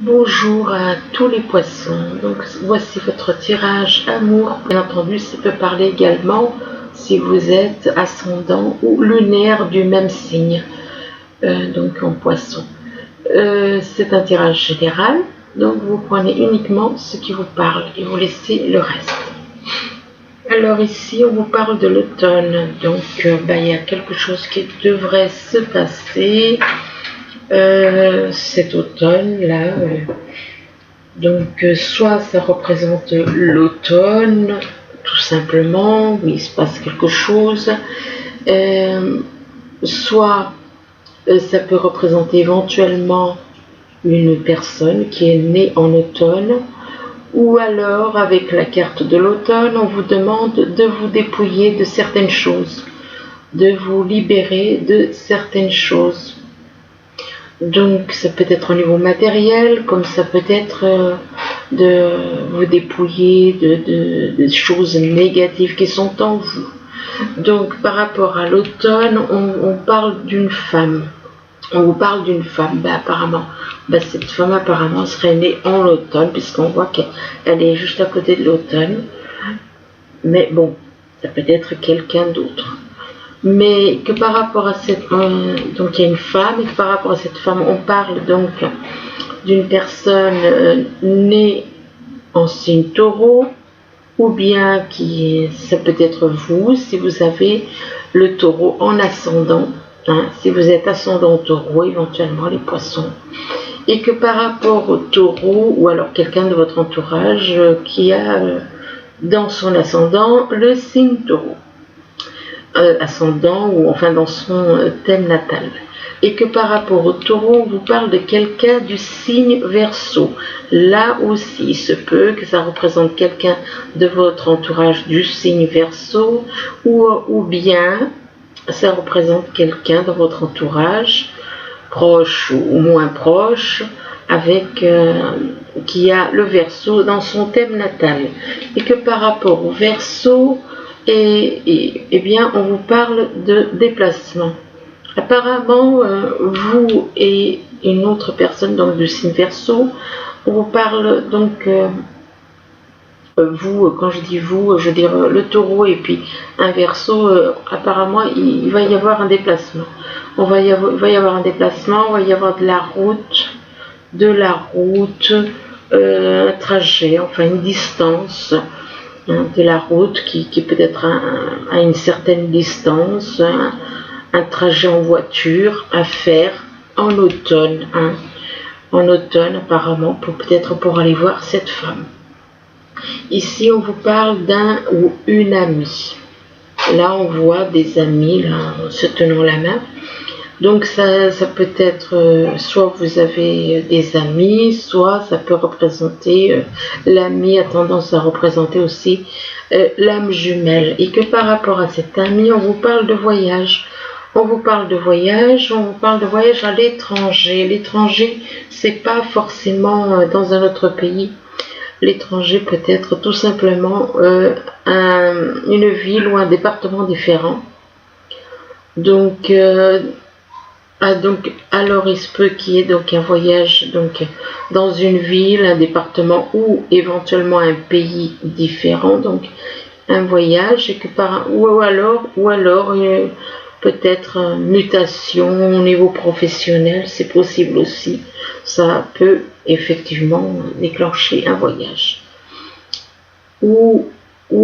Bonjour à tous les poissons, donc voici votre tirage amour. Bien entendu, ça peut parler également si vous êtes ascendant ou lunaire du même signe, donc en poisson. C'est un tirage général, donc vous prenez uniquement ce qui vous parle et vous laissez le reste. Alors ici, on vous parle de l'automne, donc il y a quelque chose qui devrait se passer cet automne-là. Donc soit ça représente l'automne, tout simplement, où il se passe quelque chose, soit ça peut représenter éventuellement une personne qui est née en automne, ou alors avec la carte de l'automne, on vous demande de vous dépouiller de certaines choses, de vous libérer de certaines choses. Donc ça peut être au niveau matériel, comme ça peut être de vous dépouiller de choses négatives qui sont en vous. Donc par rapport à l'automne, on parle d'une femme. On vous parle d'une femme, apparemment. Cette femme apparemment serait née en automne, puisqu'on voit qu'elle est juste à côté de l'automne. Mais bon, ça peut être quelqu'un d'autre. Mais que par rapport à cette donc il y a une femme, et que par rapport à cette femme, on parle donc d'une personne née en signe taureau, ou bien ça peut être vous, si vous avez le taureau en ascendant, si vous êtes ascendant taureau, éventuellement les poissons, et que par rapport au taureau, ou alors quelqu'un de votre entourage qui a dans son ascendant le signe taureau. Ascendant ou enfin dans son thème natal, et que par rapport au taureau, on vous parle de quelqu'un du signe Verseau. Là aussi, il se peut que ça représente quelqu'un de votre entourage du signe Verseau, ou bien ça représente quelqu'un de votre entourage, proche ou moins proche, avec qui a le Verseau dans son thème natal, et que par rapport au Verseau, et bien, on vous parle de déplacement. Apparemment, vous et une autre personne donc du signe Verseau, on vous parle donc, vous, quand je dis vous, je veux dire le taureau et puis un Verseau, apparemment, il va y avoir un déplacement. Il va y avoir un déplacement, il va y avoir de la route, un trajet, enfin une distance, de la route qui peut être à une certaine distance, un trajet en voiture à faire en automne, en automne apparemment, peut-être pour aller voir cette femme. Ici on vous parle d'un ou une amie. Là on voit des amis là, se tenant la main. Donc ça peut être, soit vous avez des amis, soit ça peut représenter, l'ami a tendance à représenter aussi l'âme jumelle. Et que par rapport à cet ami, on vous parle de voyage. On vous parle de voyage à l'étranger. L'étranger, c'est pas forcément dans un autre pays. L'étranger peut être tout simplement une ville ou un département différent. Donc alors il se peut qu'il y ait donc un voyage donc dans une ville, un département ou éventuellement un pays différent, donc un voyage, et que ou alors peut-être une mutation au niveau professionnel, c'est possible aussi. Ça peut effectivement déclencher un voyage. Ou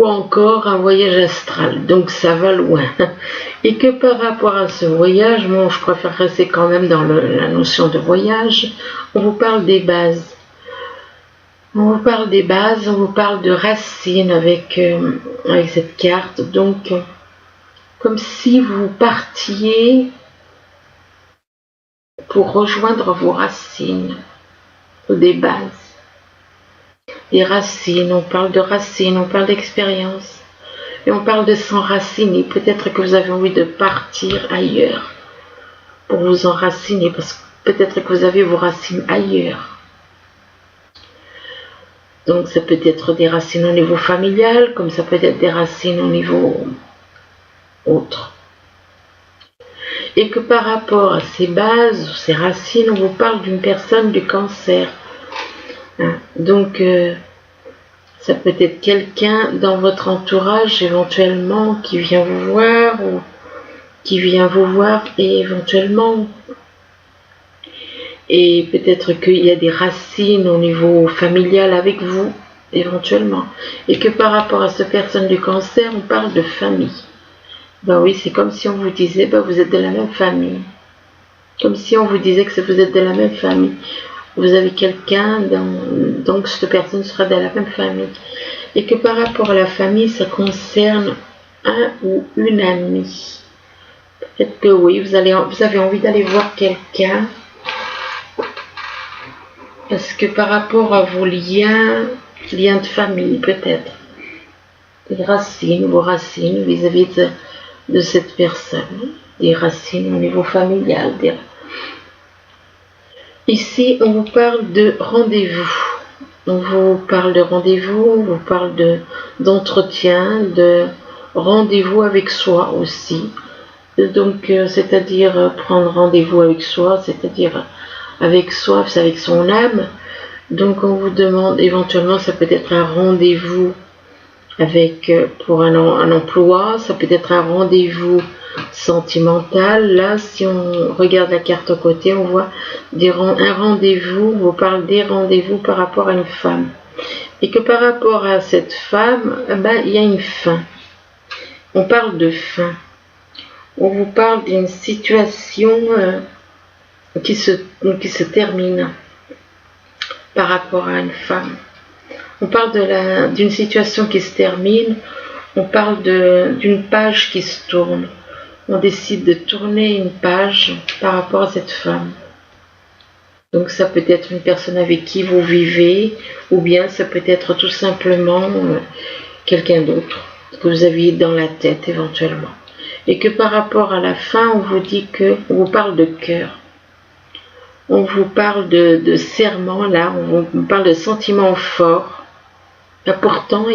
encore un voyage astral, donc ça va loin. Et que par rapport à ce voyage, moi je préfère rester quand même dans la notion de voyage, on vous parle des bases. On vous parle des bases, on vous parle de racines avec cette carte, donc comme si vous partiez pour rejoindre vos racines, ou des bases. Les racines, on parle de racines, on parle d'expérience. Et on parle de s'enraciner. Peut-être que vous avez envie de partir ailleurs pour vous enraciner, parce que peut-être que vous avez vos racines ailleurs. Donc ça peut être des racines au niveau familial, comme ça peut être des racines au niveau autre. Et que par rapport à ces bases, ces racines, on vous parle d'une personne du cancer. Hein. Donc, ça peut être quelqu'un dans votre entourage éventuellement qui vient vous voir ou qui vient vous voir et éventuellement, et peut-être qu'il y a des racines au niveau familial avec vous éventuellement, et que par rapport à cette personne du cancer, on parle de famille. Ben oui, c'est comme si on vous disait, ben vous êtes de la même famille. Comme si on vous disait que vous êtes de la même famille. Vous avez quelqu'un, donc cette personne sera de la même famille. Et que par rapport à la famille, ça concerne un ou une amie. Peut-être que oui, vous avez envie d'aller voir quelqu'un. Parce que par rapport à vos liens de famille peut-être. Des racines, vos racines vis-à-vis de cette personne. Des racines au niveau familial. Ici, on vous parle de rendez-vous. On vous parle de rendez-vous, on vous parle d'entretien, de rendez-vous avec soi aussi. Donc, c'est-à-dire prendre rendez-vous avec soi, c'est-à-dire avec soi, c'est avec son âme. Donc, on vous demande, éventuellement, ça peut être un rendez-vous avec pour un emploi, ça peut être un rendez-vous sentimental. Là, si on regarde la carte à côté, on voit un rendez-vous, on vous parle des rendez-vous par rapport à une femme. Et que par rapport à cette femme, il y a une fin. On parle de fin. On vous parle d'une situation qui se termine par rapport à une femme. On parle d'une situation qui se termine, on parle d'une page qui se tourne. On décide de tourner une page par rapport à cette femme. Donc ça peut être une personne avec qui vous vivez, ou bien ça peut être tout simplement quelqu'un d'autre que vous aviez dans la tête éventuellement. Et que par rapport à la fin, on vous dit on vous parle de cœur. On vous parle de serment, là, on vous parle de sentiments forts. Là, pourtant,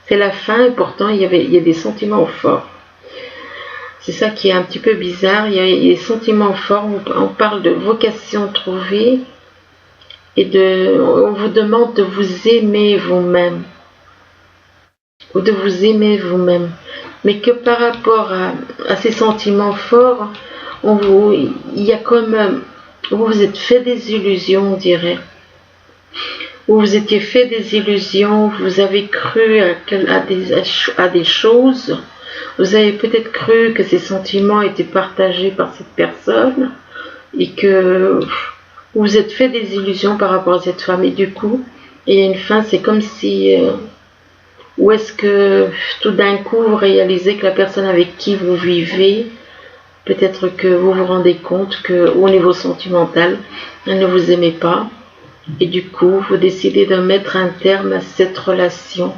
c'est la fin et pourtant il y a des sentiments forts. C'est ça qui est un petit peu bizarre, il y a des sentiments forts, on parle de vocation trouvée et on vous demande de vous aimer vous-même. Ou de vous aimer vous-même. Mais que par rapport à ces sentiments forts, il y a comme... Vous vous êtes fait des illusions, on dirait. Vous vous étiez fait des illusions, vous avez cru à des choses, vous avez peut-être cru que ces sentiments étaient partagés par cette personne et que vous vous êtes fait des illusions par rapport à cette femme et du coup, il y a une fin, c'est comme si... ou est-ce que tout d'un coup vous réalisez que la personne avec qui vous vivez, peut-être que vous vous rendez compte qu'au niveau sentimental, elle ne vous aimait pas. Et du coup, vous décidez de mettre un terme à cette relation.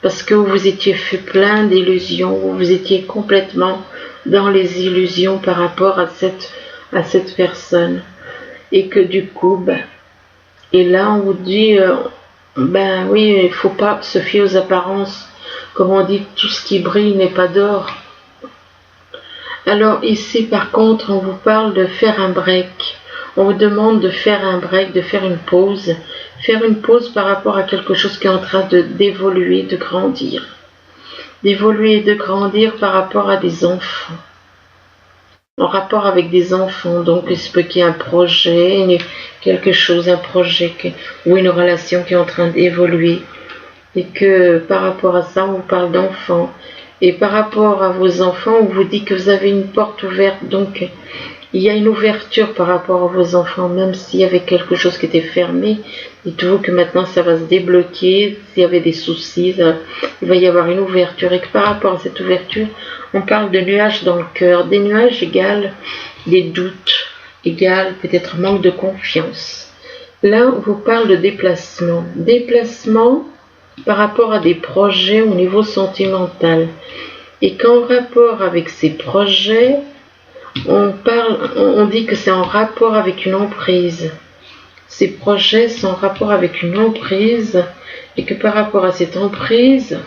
Parce que vous vous étiez fait plein d'illusions, vous étiez complètement dans les illusions par rapport à cette personne. Et que du coup, et là on vous dit, oui, il ne faut pas se fier aux apparences. Comme on dit, tout ce qui brille n'est pas d'or. Alors ici, par contre, on vous parle de faire un break. On vous demande de faire un break, de faire une pause. Faire une pause par rapport à quelque chose qui est en train d'évoluer, de grandir. D'évoluer et de grandir par rapport à des enfants. En rapport avec des enfants. Donc, il se peut qu'il y ait un projet, quelque chose, un projet ou une relation qui est en train d'évoluer. Et que par rapport à ça, on vous parle d'enfants. Et par rapport à vos enfants, on vous dit que vous avez une porte ouverte. Donc, il y a une ouverture par rapport à vos enfants, même s'il y avait quelque chose qui était fermé. Dites-vous que maintenant, ça va se débloquer. S'il y avait des soucis, il va y avoir une ouverture. Et que par rapport à cette ouverture, on parle de nuages dans le cœur. Des nuages égale des doutes, égale peut-être manque de confiance. Là, on vous parle de déplacement. Déplacement par rapport à des projets au niveau sentimental. Et qu'en rapport avec ces projets, on dit que c'est en rapport avec une emprise. Ces projets sont en rapport avec une emprise et que par rapport à cette emprise,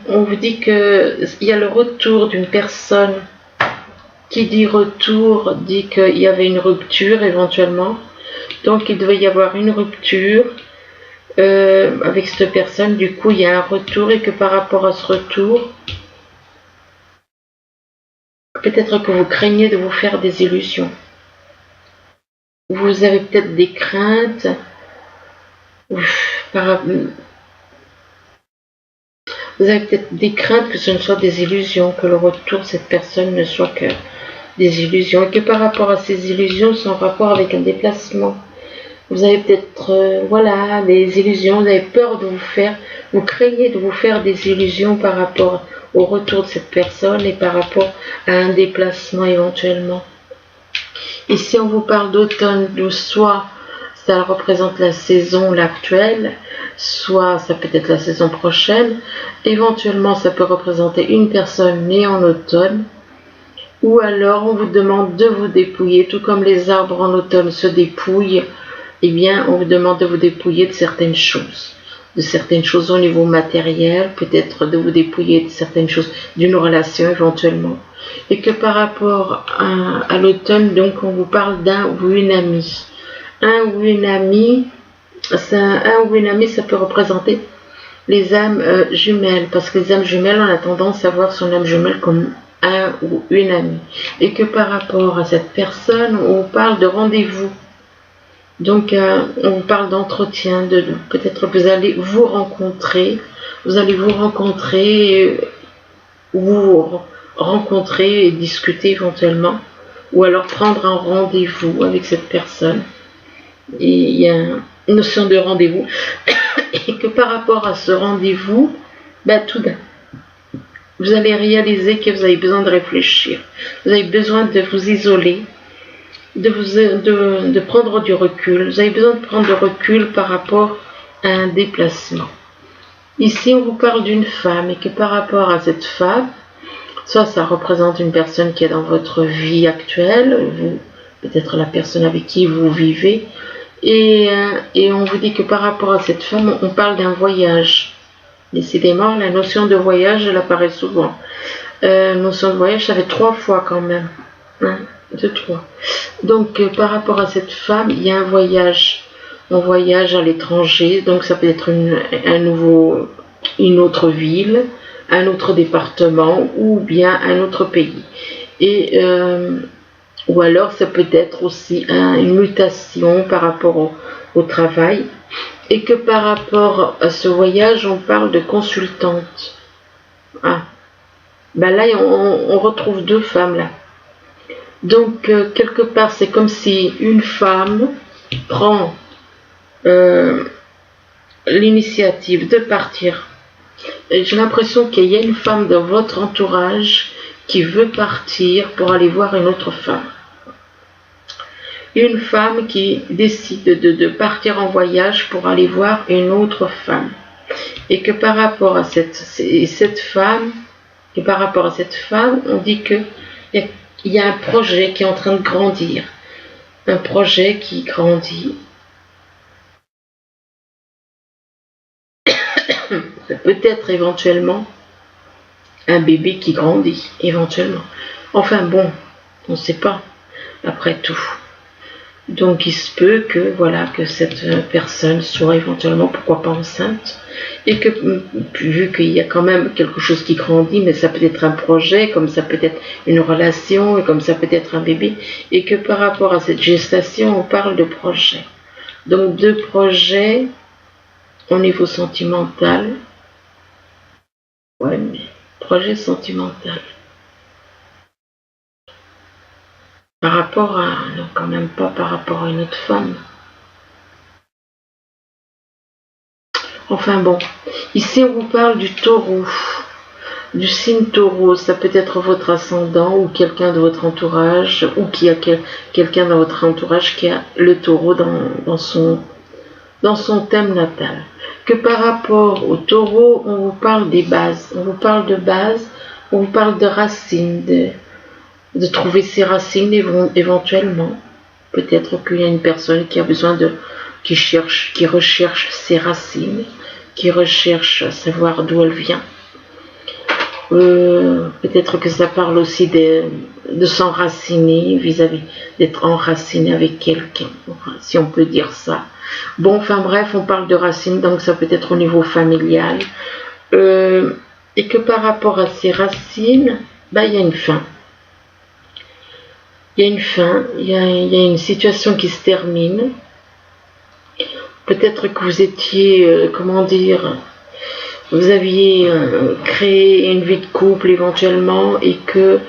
on vous dit qu'il y a le retour d'une personne. Qui dit dit qu'il y avait une rupture éventuellement. Donc il devait y avoir une rupture avec cette personne, du coup il y a un retour, et que par rapport à ce retour, peut-être que vous craignez de vous faire des illusions. Vous avez peut-être des craintes. Vous avez peut-être des craintes que ce ne soit des illusions, que le retour de cette personne ne soit que des illusions, et que par rapport à ces illusions, c'est en rapport avec un déplacement. Vous avez peut-être, voilà, des illusions, vous avez peur de vous craignez de vous faire des illusions par rapport au retour de cette personne et par rapport à un déplacement éventuellement. Ici, on vous parle d'automne, soit ça représente la saison actuelle, soit ça peut être la saison prochaine. Éventuellement, ça peut représenter une personne née en automne. Ou alors, on vous demande de vous dépouiller, tout comme les arbres en automne se dépouillent. Eh bien, on vous demande de vous dépouiller de certaines choses. De certaines choses au niveau matériel, peut-être de vous dépouiller de certaines choses, d'une relation éventuellement. Et que par rapport à l'automne, donc, on vous parle d'un ou une amie. Un ou une amie, ça peut représenter les âmes jumelles, parce que les âmes jumelles, on a tendance à voir son âme jumelle comme un ou une amie. Et que par rapport à cette personne, on parle de rendez-vous. Donc, on vous parle d'entretien, peut-être que vous allez vous rencontrer, et discuter éventuellement, ou alors prendre un rendez-vous avec cette personne. Et il y a une notion de rendez-vous, et que par rapport à ce rendez-vous, tout d'un vous allez réaliser que vous avez besoin de réfléchir, vous avez besoin de vous isoler, de prendre du recul. Vous avez besoin de prendre du recul par rapport à un déplacement. Ici, on vous parle d'une femme, et que par rapport à cette femme, soit ça représente une personne qui est dans votre vie actuelle, peut-être la personne avec qui vous vivez, et on vous dit que par rapport à cette femme, on parle d'un voyage. Décidément, la notion de voyage, elle apparaît souvent. Notion de voyage, ça fait 3 fois quand même. 2, 3. Donc, par rapport à cette femme, il y a un voyage. On voyage à l'étranger, donc ça peut être une autre ville, un autre département, ou bien un autre pays. Ou alors, ça peut être aussi une mutation par rapport au travail. Et que par rapport à ce voyage, on parle de consultante. Là, on retrouve 2 femmes là. Donc, quelque part, c'est comme si une femme prend l'initiative de partir. J'ai l'impression qu'il y a une femme dans votre entourage qui veut partir pour aller voir une autre femme. Une femme qui décide de partir en voyage pour aller voir une autre femme. Et que par rapport à cette femme, on dit qu'il y a un projet qui est en train de grandir. Un projet qui grandit. Peut-être éventuellement un bébé qui grandit, éventuellement. Enfin bon, on ne sait pas, après tout. Donc il se peut que cette personne soit éventuellement, pourquoi pas, enceinte, et que vu qu'il y a quand même quelque chose qui grandit, mais ça peut être un projet, comme ça peut être une relation, et comme ça peut être un bébé, et que par rapport à cette gestation, on parle de projet. Donc de projet au niveau sentimental. Ouais, mais projet sentimental. Par rapport à... Non, quand même pas par rapport à une autre femme. Enfin bon, ici on vous parle du taureau, du signe taureau. Ça peut être votre ascendant ou quelqu'un de votre entourage, ou qui a quelqu'un dans votre entourage qui a le taureau dans son thème natal. Que par rapport au taureau, on vous parle des bases. On vous parle de bases, on vous parle de racines, de trouver ses racines éventuellement. Peut-être qu'il y a une personne qui a besoin qui recherche ses racines, qui recherche à savoir d'où elle vient. Peut-être que ça parle aussi de s'enraciner vis-à-vis, d'être enraciné avec quelqu'un, enfin, si on peut dire ça. Bon, enfin bref, on parle de racines, donc ça peut être au niveau familial. Et que par rapport à ces racines, bah, il y a une fin. Il y a une fin, il y a une situation qui se termine. Peut-être que vous étiez, comment dire, vous aviez créé une vie de couple éventuellement et que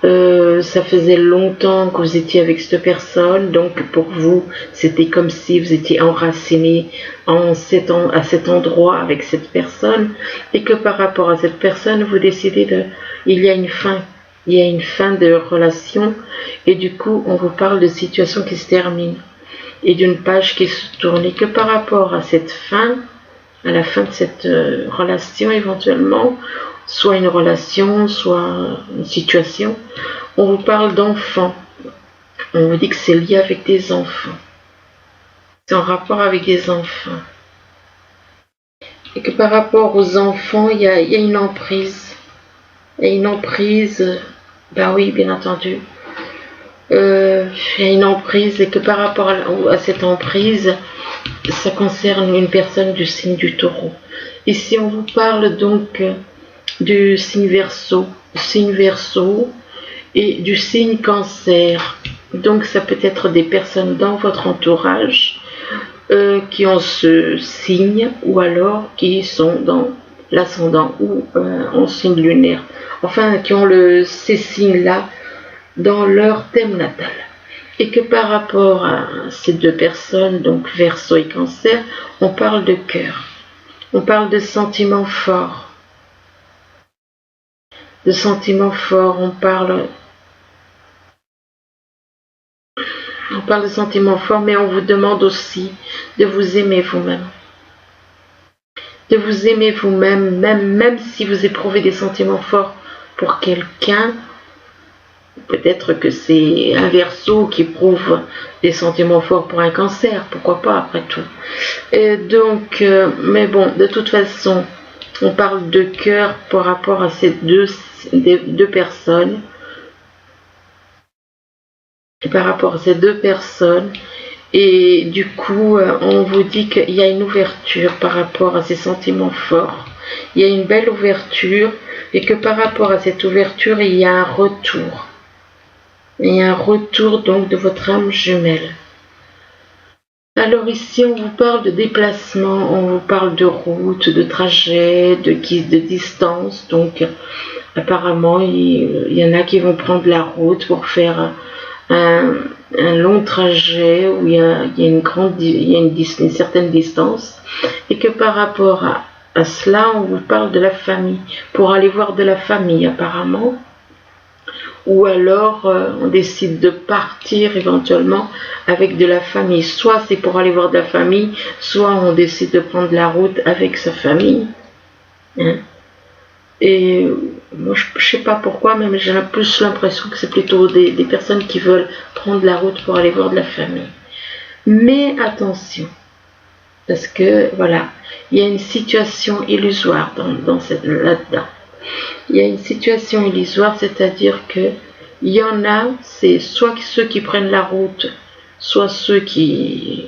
ça faisait longtemps que vous étiez avec cette personne, donc pour vous c'était comme si vous étiez enraciné à cet endroit avec cette personne et que par rapport à cette personne vous décidez il y a une fin de relation et du coup on vous parle de situation qui se termine et d'une page qui se tourne et que par rapport à cette fin, à la fin de cette relation éventuellement, soit une relation, soit une situation, on vous parle d'enfants. On vous dit que c'est lié avec des enfants. C'est en rapport avec des enfants. Et que par rapport aux enfants, il y a une emprise. Il y a une emprise, ben oui, bien entendu. Il y a une emprise et que par rapport à cette emprise, ça concerne une personne du signe du Taureau. Ici, on vous parle donc du signe Verseau et du signe Cancer. Donc, ça peut être des personnes dans votre entourage qui ont ce signe ou alors qui sont dans l'ascendant ou en signe lunaire. Enfin, qui ont ces signes-là dans leur thème natal. Et que par rapport à ces deux personnes, donc Verseau et Cancer, on parle de cœur. On parle de sentiments forts. De sentiments forts, on parle de sentiments forts, mais on vous demande aussi de vous aimer vous-même. De vous aimer vous-même, même si vous éprouvez des sentiments forts pour quelqu'un. Peut-être que c'est un Verseau qui éprouve des sentiments forts pour un Cancer, pourquoi pas après tout. Et donc, mais bon, de toute façon, on parle de cœur par rapport à ces deux personnes. Par rapport à ces deux personnes. Et du coup, on vous dit qu'il y a une ouverture par rapport à ces sentiments forts. Il y a une belle ouverture et que par rapport à cette ouverture, il y a un retour. Il y a un retour donc de votre âme jumelle. Alors ici, on vous parle de déplacement, on vous parle de route, de trajet, de distance. Donc, apparemment, il y en a qui vont prendre la route pour faire un long trajet où il y a une certaine distance. Et que par rapport à cela, on vous parle de la famille, pour aller voir de la famille apparemment. Ou alors on décide de partir éventuellement avec de la famille. Soit c'est pour aller voir de la famille, soit on décide de prendre la route avec sa famille. Hein. Et moi je sais pas pourquoi, mais j'ai plus l'impression que c'est plutôt des personnes qui veulent prendre la route pour aller voir de la famille. Mais attention, parce que voilà, il y a une situation illusoire là-dedans. Il y a une situation illusoire, c'est-à-dire que il y en a, c'est soit ceux qui prennent la route, soit ceux qui...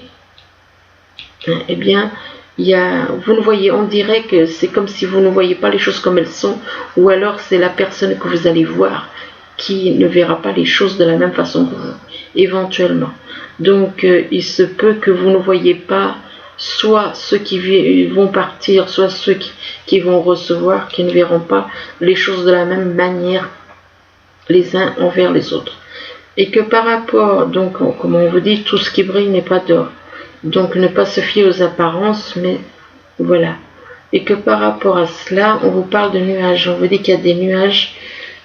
Eh bien, vous ne voyez, on dirait que c'est comme si vous ne voyez pas les choses comme elles sont, ou alors c'est la personne que vous allez voir qui ne verra pas les choses de la même façon que vous, éventuellement. Donc, il se peut que vous ne voyez pas soit ceux qui vont partir, soit ceux qui vont recevoir, qui ne verront pas les choses de la même manière les uns envers les autres. Et que par rapport, donc, comme on vous dit, tout ce qui brille n'est pas d'or. Donc, ne pas se fier aux apparences, mais voilà. Et que par rapport à cela, on vous parle de nuages. On vous dit qu'il y a des nuages.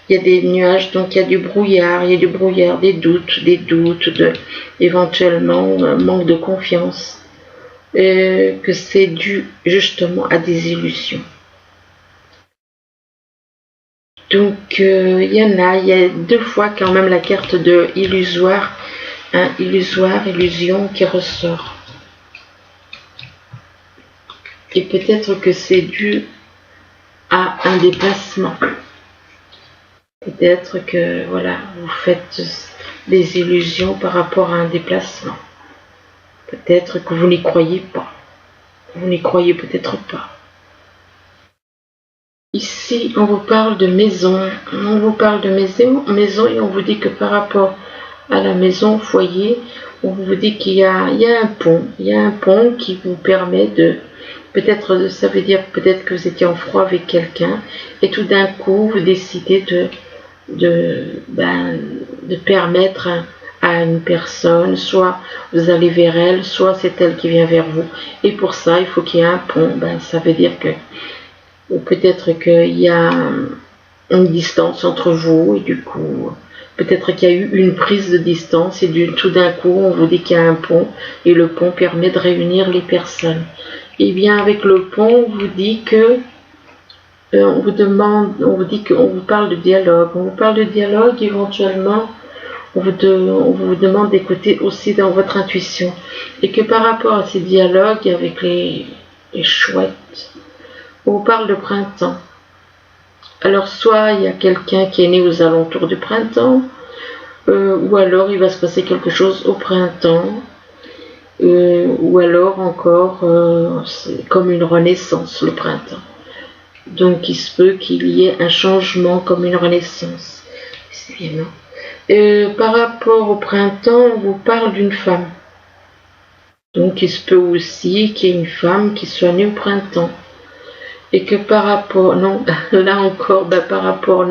Il y a des nuages, donc il y a du brouillard, des doutes, éventuellement manque de confiance. Que c'est dû justement à des illusions. Donc il y a deux fois quand même la carte de illusoire, illusion qui ressort. Et peut-être que c'est dû à un déplacement. Peut-être que voilà, vous faites des illusions par rapport à un déplacement. Peut-être que vous n'y croyez pas. Vous n'y croyez peut-être pas. Ici, on vous parle de maison. On vous parle de maison et on vous dit que par rapport à la maison, foyer, on vous dit qu'il y a un pont. Il y a un pont qui vous permet de... Peut-être, ça veut dire peut-être que vous étiez en froid avec quelqu'un et tout d'un coup, vous décidez de permettre à une personne, soit vous allez vers elle, soit c'est elle qui vient vers vous. Et pour ça, il faut qu'il y ait un pont. Ça veut dire que peut-être qu'il y a une distance entre vous et du coup, peut-être qu'il y a eu une prise de distance et tout d'un coup, on vous dit qu'il y a un pont et le pont permet de réunir les personnes. Et bien avec le pont, on vous dit que on vous parle de dialogue. On vous parle de dialogue, éventuellement, on vous demande d'écouter aussi dans votre intuition. Et que par rapport à ces dialogues avec les chouettes, on vous parle de printemps. Alors soit il y a quelqu'un qui est né aux alentours du printemps, ou alors il va se passer quelque chose au printemps, ou alors encore c'est comme une renaissance le printemps. Donc il se peut qu'il y ait un changement comme une renaissance. Par rapport au printemps, on vous parle d'une femme. Donc il se peut aussi qu'il y ait une femme qui soit née au printemps. Et que par rapport, non, là encore, par rapport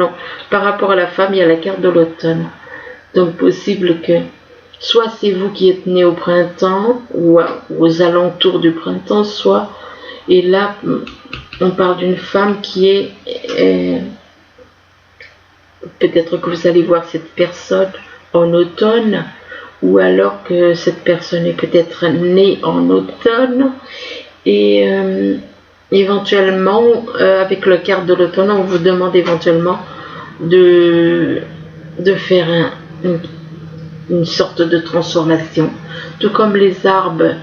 à la femme, il y a la carte de l'automne. Donc possible que soit c'est vous qui êtes né au printemps ou aux alentours du printemps, soit, et là on parle d'une femme qui est, peut-être que vous allez voir cette personne en automne, ou alors que cette personne est peut-être née en automne, et éventuellement, avec la carte de l'automne, on vous demande éventuellement de faire une sorte de transformation. Tout comme les arbres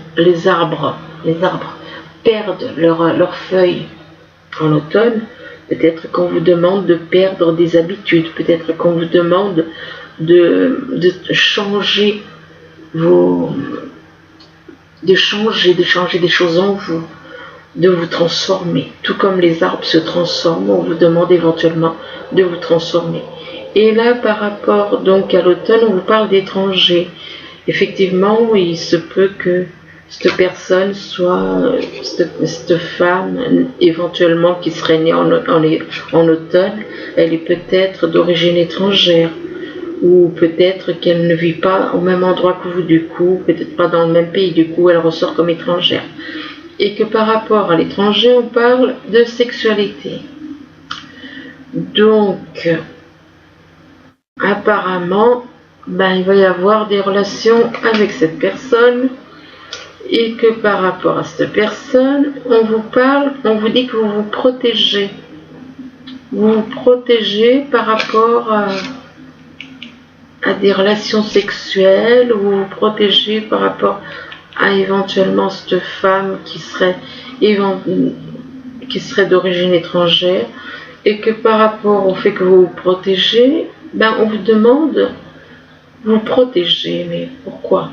perdent leurs feuilles en automne, peut-être qu'on vous demande de perdre des habitudes, peut-être qu'on vous demande de changer des choses en vous, de vous transformer. Tout comme les arbres se transforment, on vous demande éventuellement de vous transformer. Et là, par rapport donc à l'automne, on vous parle d'étrangers. Effectivement, il se peut que cette personne soit, cette femme, éventuellement qui serait née en automne, elle est peut-être d'origine étrangère. Ou peut-être qu'elle ne vit pas au même endroit que vous, du coup, peut-être pas dans le même pays, du coup elle ressort comme étrangère. Et que par rapport à l'étranger, on parle de sexualité. Donc, apparemment, il va y avoir des relations avec cette personne, et que par rapport à cette personne, on vous dit que vous vous protégez. Vous vous protégez par rapport à des relations sexuelles, ou vous vous protégez par rapport à éventuellement cette femme qui serait d'origine étrangère, et que par rapport au fait que vous vous protégez, on vous demande vous protéger. Mais pourquoi?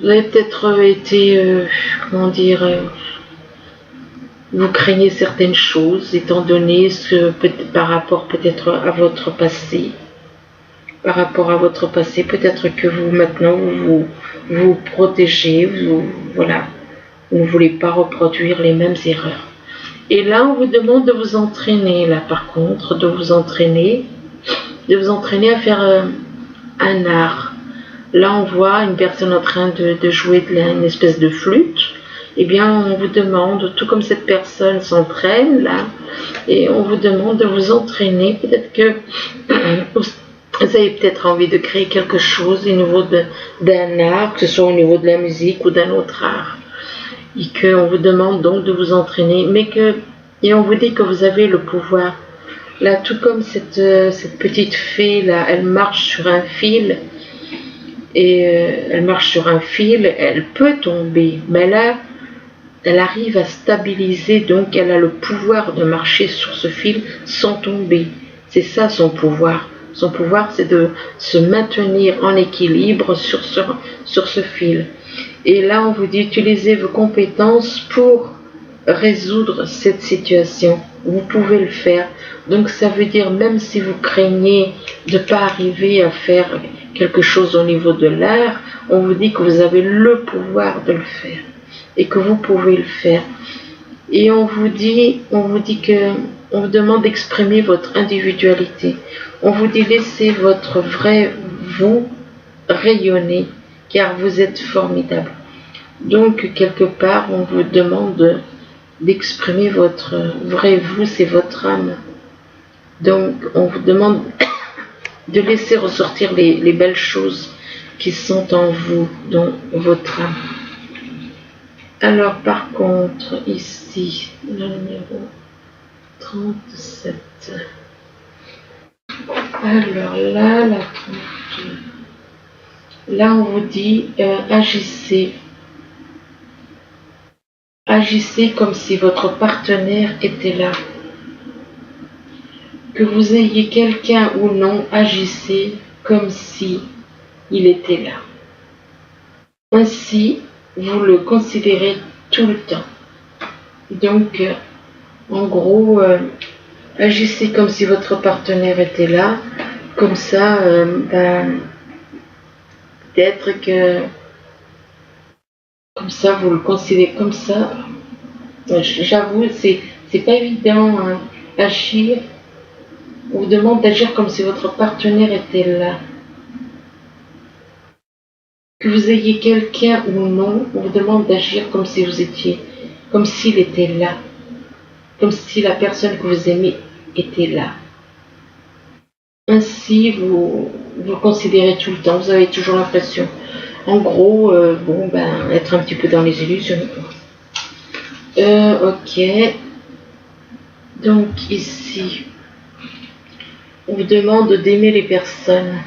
Vous avez peut-être été, vous craignez certaines choses, étant donné par rapport peut-être à votre passé. Par rapport à votre passé, peut-être que vous maintenant vous protégez, vous ne voulez pas reproduire les mêmes erreurs. Et là, on vous demande de vous entraîner, là par contre, de vous entraîner à faire un art. Là, on voit une personne en train de jouer une espèce de flûte. Eh bien, on vous demande, tout comme cette personne s'entraîne là, et on vous demande de vous entraîner. Peut-être que vous avez peut-être envie de créer quelque chose au niveau d'un art, que ce soit au niveau de la musique ou d'un autre art. Et qu'on vous demande donc de vous entraîner, et on vous dit que vous avez le pouvoir. Là, tout comme cette petite fée là, elle marche sur un fil, et elle peut tomber. Mais là, elle arrive à stabiliser, donc elle a le pouvoir de marcher sur ce fil sans tomber. C'est ça son pouvoir. Son pouvoir, c'est de se maintenir en équilibre sur ce fil. Et là, on vous dit, utilisez vos compétences pour résoudre cette situation. Vous pouvez le faire. Donc ça veut dire, même si vous craignez de ne pas arriver à faire quelque chose au niveau de l'air, on vous dit que vous avez le pouvoir de le faire et que vous pouvez le faire. Et on vous dit que on vous demande d'exprimer votre individualité. On vous dit laissez votre vrai vous rayonner, car vous êtes formidable. Donc quelque part, on vous demande d'exprimer votre vrai vous, c'est votre âme. Donc on vous demande de laisser ressortir les belles choses qui sont en vous, dans votre âme. Alors par contre, ici, le numéro 37. Alors là, la 32. Là, on vous dit, agissez. Agissez comme si votre partenaire était là. Que vous ayez quelqu'un ou non, agissez comme si il était là. Ainsi, vous le considérez tout le temps. Donc, en gros, agissez comme si votre partenaire était là. Comme ça, peut-être que comme ça, vous le considérez comme ça. J'avoue, c'est pas évident, hein, agir. On vous demande d'agir comme si votre partenaire était là. Que vous ayez quelqu'un ou non, on vous demande d'agir comme si vous étiez, comme s'il était là. Comme si la personne que vous aimez était là. Ainsi, vous le considérez tout le temps, vous avez toujours l'impression. En gros, être un petit peu dans les illusions. Ok. Donc ici, on vous demande d'aimer les personnes.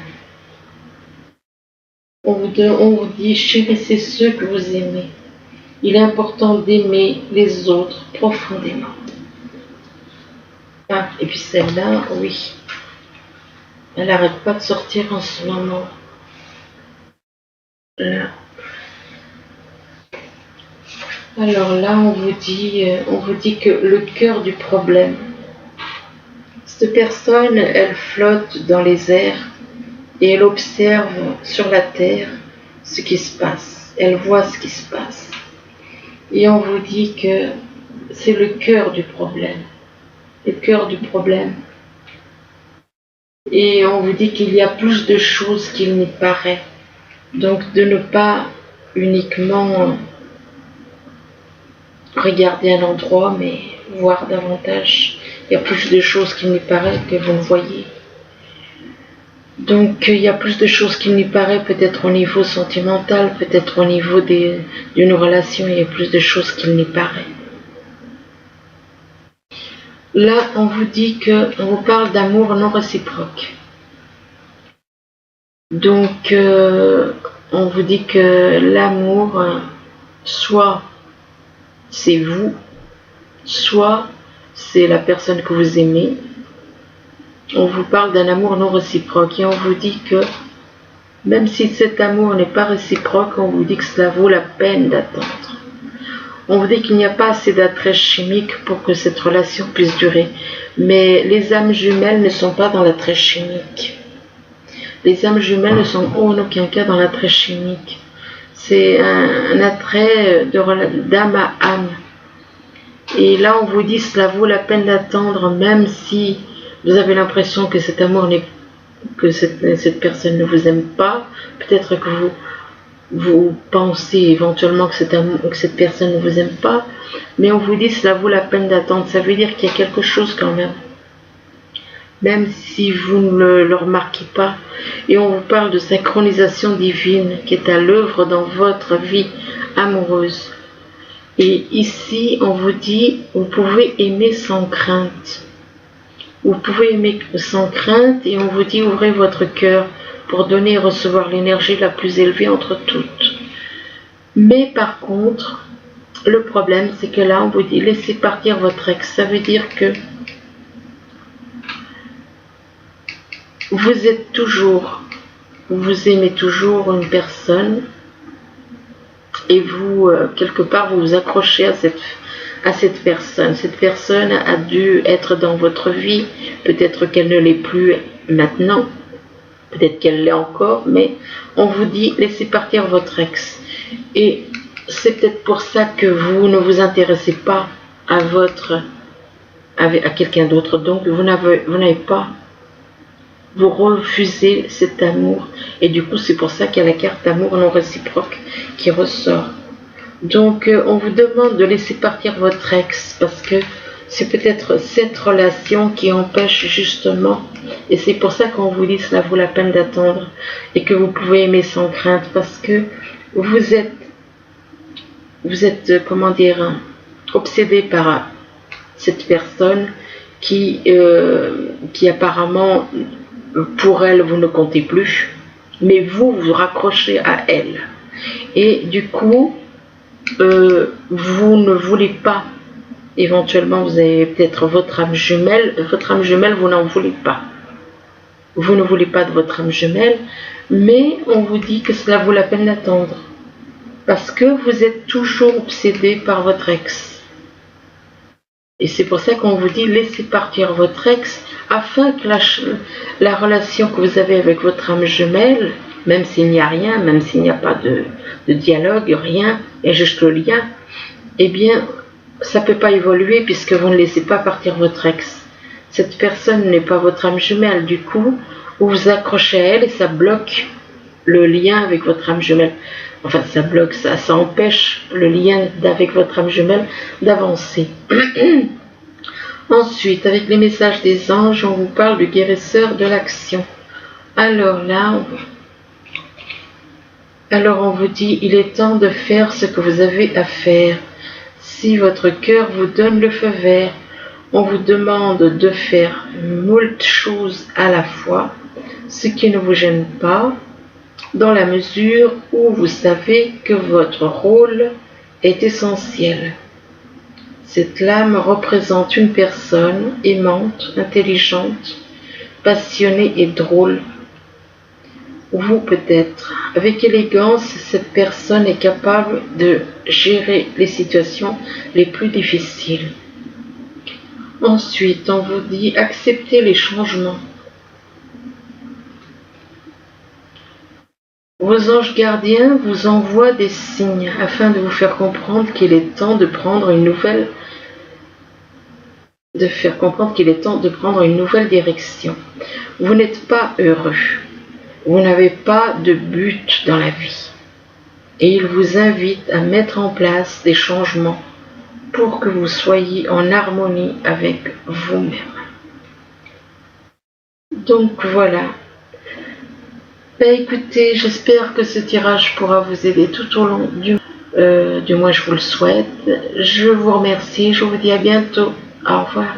On vous dit, chérissez ceux que vous aimez. Il est important d'aimer les autres profondément. Ah, et puis celle-là, oui. Elle n'arrête pas de sortir en ce moment. Là. Alors là, on vous dit que le cœur du problème, cette personne, elle flotte dans les airs et elle observe sur la terre ce qui se passe. Elle voit ce qui se passe. Et on vous dit que c'est le cœur du problème. Le cœur du problème. Et on vous dit qu'il y a plus de choses qu'il n'y paraît. Donc de ne pas uniquement regarder un endroit, mais voir davantage. Il y a plus de choses qu'il n'y paraît que vous ne voyez. Donc il y a plus de choses qu'il n'y paraît, peut-être au niveau sentimental, peut-être au niveau d'une relation, il y a plus de choses qu'il n'y paraît. Là, on vous dit on vous parle d'amour non réciproque. Donc, on vous dit que l'amour, soit c'est vous, soit c'est la personne que vous aimez. On vous parle d'un amour non réciproque et on vous dit que même si cet amour n'est pas réciproque, on vous dit que cela vaut la peine d'attendre. On vous dit qu'il n'y a pas assez d'attrait chimique pour que cette relation puisse durer. Mais les âmes jumelles ne sont pas dans l'attrait chimique. Les âmes jumelles ne sont en aucun cas dans l'attrait chimique. C'est un attrait d'âme à âme. Et là, on vous dit que cela vaut la peine d'attendre, même si vous avez l'impression que cet amour que cette personne ne vous aime pas. Peut-être que vous pensez éventuellement que cette personne ne vous aime pas, mais on vous dit que cela vaut la peine d'attendre. Ça veut dire qu'il y a quelque chose quand même si vous ne le remarquez pas. Et on vous parle de synchronisation divine qui est à l'œuvre dans votre vie amoureuse. Et ici, on vous dit, vous pouvez aimer sans crainte. Vous pouvez aimer sans crainte et on vous dit, ouvrez votre cœur pour donner et recevoir l'énergie la plus élevée entre toutes. Mais par contre, le problème, c'est que là, on vous dit laissez partir votre ex. Ça veut dire que vous êtes toujours, vous aimez toujours une personne et vous, quelque part, vous vous accrochez à cette personne. Cette personne a dû être dans votre vie. Peut-être qu'elle ne l'est plus maintenant. Peut-être qu'elle l'est encore. Mais on vous dit laissez partir votre ex. Et c'est peut-être pour ça que vous ne vous intéressez pas à quelqu'un d'autre. Donc vous n'avez pas, vous refusez cet amour. Et du coup, c'est pour ça qu'il y a la carte d'amour non réciproque qui ressort. Donc on vous demande de laisser partir votre ex parce que c'est peut-être cette relation qui empêche justement, et c'est pour ça qu'on vous dit cela vaut la peine d'attendre et que vous pouvez aimer sans crainte parce que vous êtes comment dire, obsédé par cette personne qui apparemment pour elle vous ne comptez plus, mais vous vous raccrochez à elle et du coup vous ne voulez pas, éventuellement vous avez peut-être votre âme jumelle, vous n'en voulez pas, vous ne voulez pas de votre âme jumelle, mais on vous dit que cela vaut la peine d'attendre, parce que vous êtes toujours obsédé par votre ex, et c'est pour ça qu'on vous dit laissez partir votre ex, afin que la relation que vous avez avec votre âme jumelle, même s'il n'y a rien, même s'il n'y a pas de dialogue, rien, et juste le lien, eh bien, ça ne peut pas évoluer puisque vous ne laissez pas partir votre ex. Cette personne n'est pas votre âme jumelle, du coup, vous vous accrochez à elle et ça bloque le lien avec votre âme jumelle. Enfin, ça bloque, ça empêche le lien avec votre âme jumelle d'avancer. Ensuite, avec les messages des anges, on vous parle du guérisseur de l'action. Alors là, on vous dit, il est temps de faire ce que vous avez à faire. Si votre cœur vous donne le feu vert, on vous demande de faire moult choses à la fois, ce qui ne vous gêne pas, dans la mesure où vous savez que votre rôle est essentiel. Cette lame représente une personne aimante, intelligente, passionnée et drôle. Vous peut-être. Avec élégance, cette personne est capable de gérer les situations les plus difficiles. Ensuite, on vous dit acceptez les changements. Vos anges gardiens vous envoient des signes afin de vous faire comprendre qu'il est temps de prendre une nouvelle direction. Vous n'êtes pas heureux. Vous n'avez pas de but dans la vie. Et il vous invite à mettre en place des changements pour que vous soyez en harmonie avec vous-même. Donc voilà. Écoutez, j'espère que ce tirage pourra vous aider tout au long du mois, je vous le souhaite. Je vous remercie, je vous dis à bientôt. Au revoir.